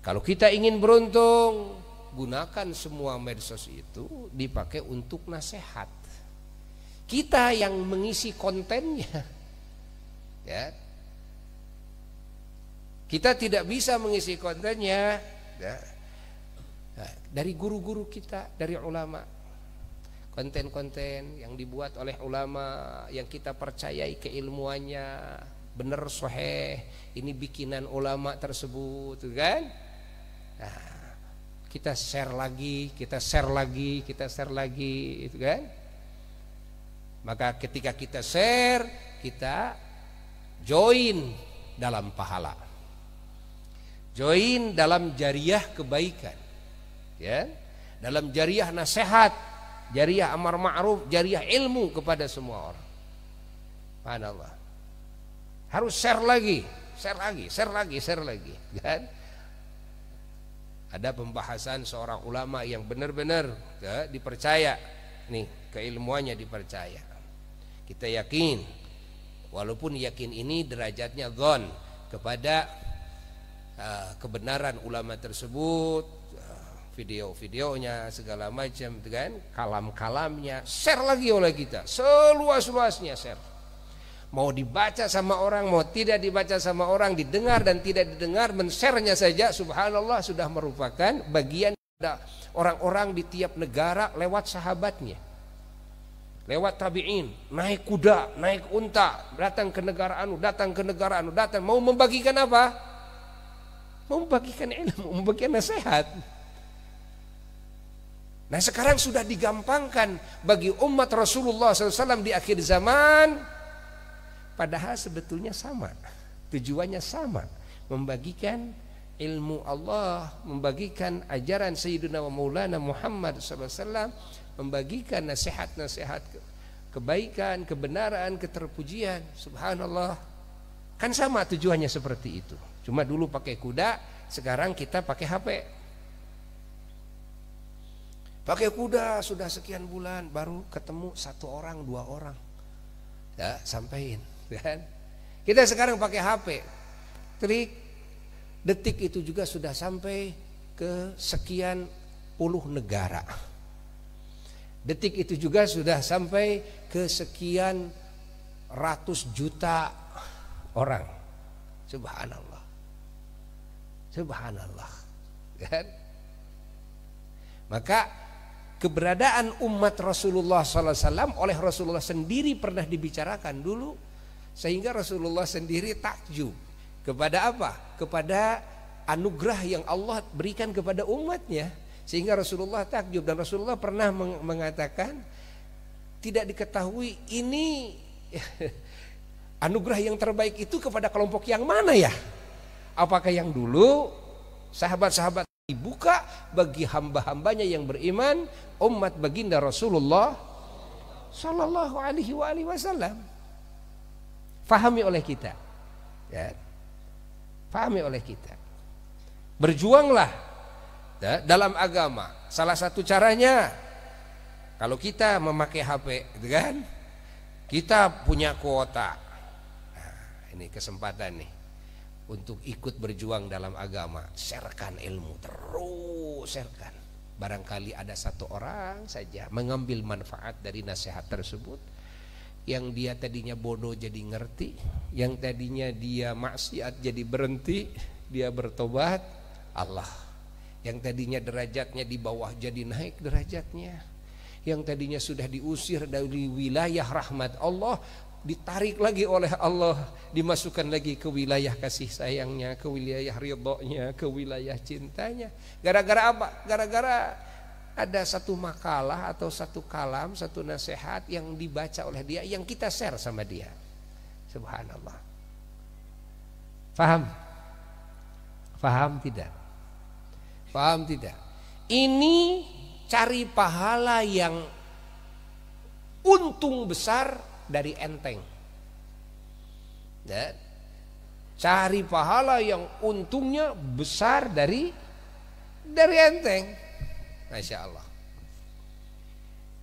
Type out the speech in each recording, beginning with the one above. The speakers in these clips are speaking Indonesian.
Kalau kita ingin beruntung, gunakan semua medsos itu dipakai untuk nasihat. Kita yang mengisi kontennya, ya. Kita tidak bisa mengisi kontennya, ya, dari guru-guru kita, dari ulama. Konten-konten yang dibuat oleh ulama yang kita percayai keilmuannya benar sahih, ini bikinan ulama tersebut, kan? Nah, kita share lagi, kita share lagi, kita share lagi, itu kan? Maka ketika kita share, kita join dalam pahala, join dalam jariah kebaikan, ya, dalam jariah nasihat, jariah amar ma'ruf, jariah ilmu kepada semua orang. Subhanallah. Harus share lagi, share lagi, share lagi, share lagi, kan? Ada pembahasan seorang ulama yang benar-benar, ya, dipercaya, nih keilmuannya dipercaya. Kita yakin, walaupun yakin ini derajatnya dzon kepada kebenaran ulama tersebut, video-videonya segala macam, kan, kalam-kalamnya share lagi oleh kita seluas-luasnya, share. Mau dibaca sama orang, mau tidak dibaca sama orang, didengar dan tidak didengar, men-share-nya saja subhanallah sudah merupakan bagian dari orang-orang di tiap negara lewat sahabatnya, lewat tabi'in, naik kuda, naik unta, datang ke negara anu, datang ke negara anu, datang mau membagikan apa? Mau membagikan ilmu, membagikan nasihat. Nah, sekarang sudah digampangkan bagi umat Rasulullah SAW di akhir zaman, padahal sebetulnya sama, tujuannya sama, membagikan ilmu Allah, membagikan ajaran Sayyidina wa Maulana Muhammad SAW, membagikan nasihat-nasihat kebaikan, kebenaran, keterpujian. Subhanallah, kan sama tujuannya seperti itu. Cuma dulu pakai kuda, sekarang kita pakai HP. Pakai kuda sudah sekian bulan, baru ketemu satu orang, dua orang, ya, sampein, kan? Kita sekarang pakai HP, trik detik itu juga sudah sampai ke sekian puluh negara. Detik itu juga sudah sampai ke sekian ratus juta orang. Subhanallah, subhanallah, kan? Maka keberadaan umat Rasulullah SAW oleh Rasulullah sendiri pernah dibicarakan dulu, sehingga Rasulullah sendiri takjub kepada apa? Kepada anugerah yang Allah berikan kepada umatnya, sehingga Rasulullah takjub. Dan Rasulullah pernah mengatakan, tidak diketahui ini anugerah yang terbaik itu kepada kelompok yang mana ya? Apakah yang dulu sahabat-sahabat dibuka bagi hamba-hambanya yang beriman, umat baginda Rasulullah Sallallahu Alaihi Wasallam? Fahami oleh kita, ya, fahami oleh kita. Berjuanglah, ya, dalam agama. Salah satu caranya, kalau kita memakai HP, gitu kan, kita punya kuota. Nah, ini kesempatan nih untuk ikut berjuang dalam agama. Sharekan ilmu, terus sharekan. Barangkali ada satu orang saja mengambil manfaat dari nasihat tersebut, yang dia tadinya bodoh jadi ngerti, yang tadinya dia maksiat jadi berhenti, dia bertobat. Allah, yang tadinya derajatnya di bawah jadi naik derajatnya, yang tadinya sudah diusir dari wilayah rahmat Allah, ditarik lagi oleh Allah, dimasukkan lagi ke wilayah kasih sayangnya, ke wilayah ridhonya, ke wilayah cintanya. Gara-gara apa? Gara-gara ada satu makalah atau satu kalam, satu nasihat yang dibaca oleh dia, yang kita share sama dia. Subhanallah. Faham? Faham tidak? Faham tidak? Ini cari pahala yang untung besar dari enteng, ya. Cari pahala yang untungnya besar dari enteng. Masya Allah,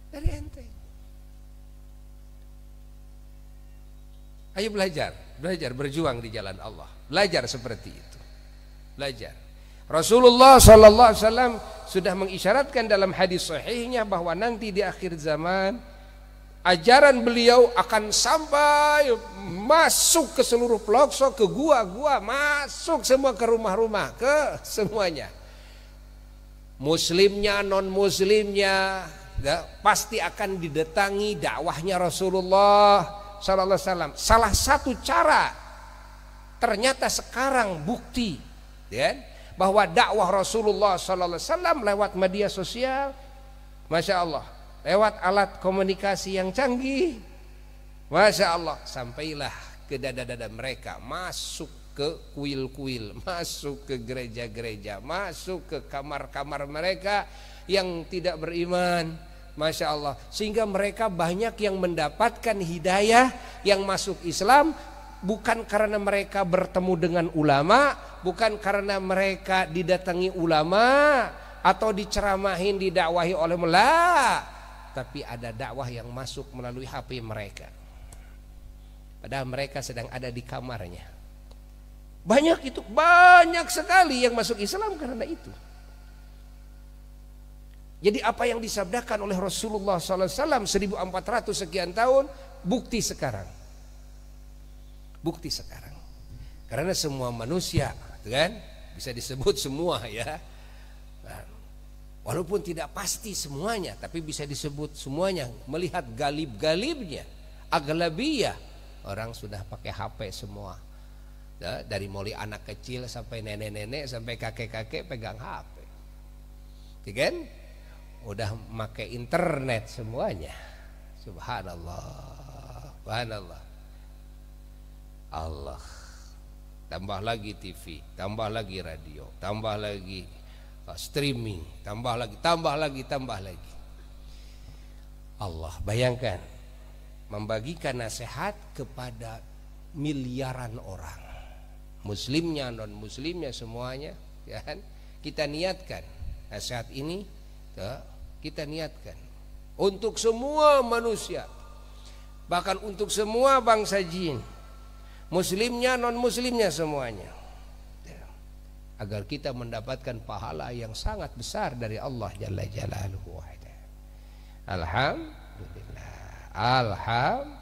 dari enteng. Ayo belajar berjuang di jalan Allah. Belajar seperti itu, belajar. Rasulullah sallallahu alaihi wasallam sudah mengisyaratkan dalam hadis sahihnya bahwa nanti di akhir zaman ajaran beliau akan sampai masuk ke seluruh pelosok, ke gua-gua, masuk semua ke rumah-rumah, ke semuanya. Muslimnya, non-muslimnya, ya, pasti akan didatangi dakwahnya Rasulullah sallallahu alaihi wasallam. Salah satu cara ternyata sekarang bukti, ya, bahwa dakwah Rasulullah sallallahu alaihi wasallam lewat media sosial, masya Allah, lewat alat komunikasi yang canggih, masya Allah, sampailah ke dada-dada mereka, masuk ke kuil-kuil, masuk ke gereja-gereja, masuk ke kamar-kamar mereka yang tidak beriman, masya Allah, sehingga mereka banyak yang mendapatkan hidayah, yang masuk Islam bukan karena mereka bertemu dengan ulama, bukan karena mereka didatangi ulama atau diceramahin, didakwahi oleh mullah, tapi ada dakwah yang masuk melalui HP mereka. Padahal mereka sedang ada di kamarnya. Banyak itu, banyak sekali yang masuk Islam karena itu. Jadi apa yang disabdakan oleh Rasulullah SAW 1400 sekian tahun, bukti sekarang. Bukti sekarang. Karena semua manusia, kan, bisa disebut semua, ya. Walaupun tidak pasti semuanya, tapi bisa disebut semuanya. Melihat galib-galibnya, aglabiyah, orang sudah pakai HP semua. Ya, dari mulai anak kecil sampai nenek-nenek sampai kakek-kakek pegang HP. Ya kan? Udah pakai internet semuanya. Subhanallah. Subhanallah. Allah. Tambah lagi TV, tambah lagi radio, tambah lagi streaming, tambah lagi. Allah, bayangkan membagikan nasihat kepada miliaran orang, muslimnya, non muslimnya, semuanya, ya kan? Kita niatkan nasihat ini, ya, kita niatkan untuk semua manusia, bahkan untuk semua bangsa jin, muslimnya, non muslimnya, semuanya, ya, agar kita mendapatkan pahala yang sangat besar dari Allah Jalla Jalaluhu. Alhamdulillah. Alhamdulillah.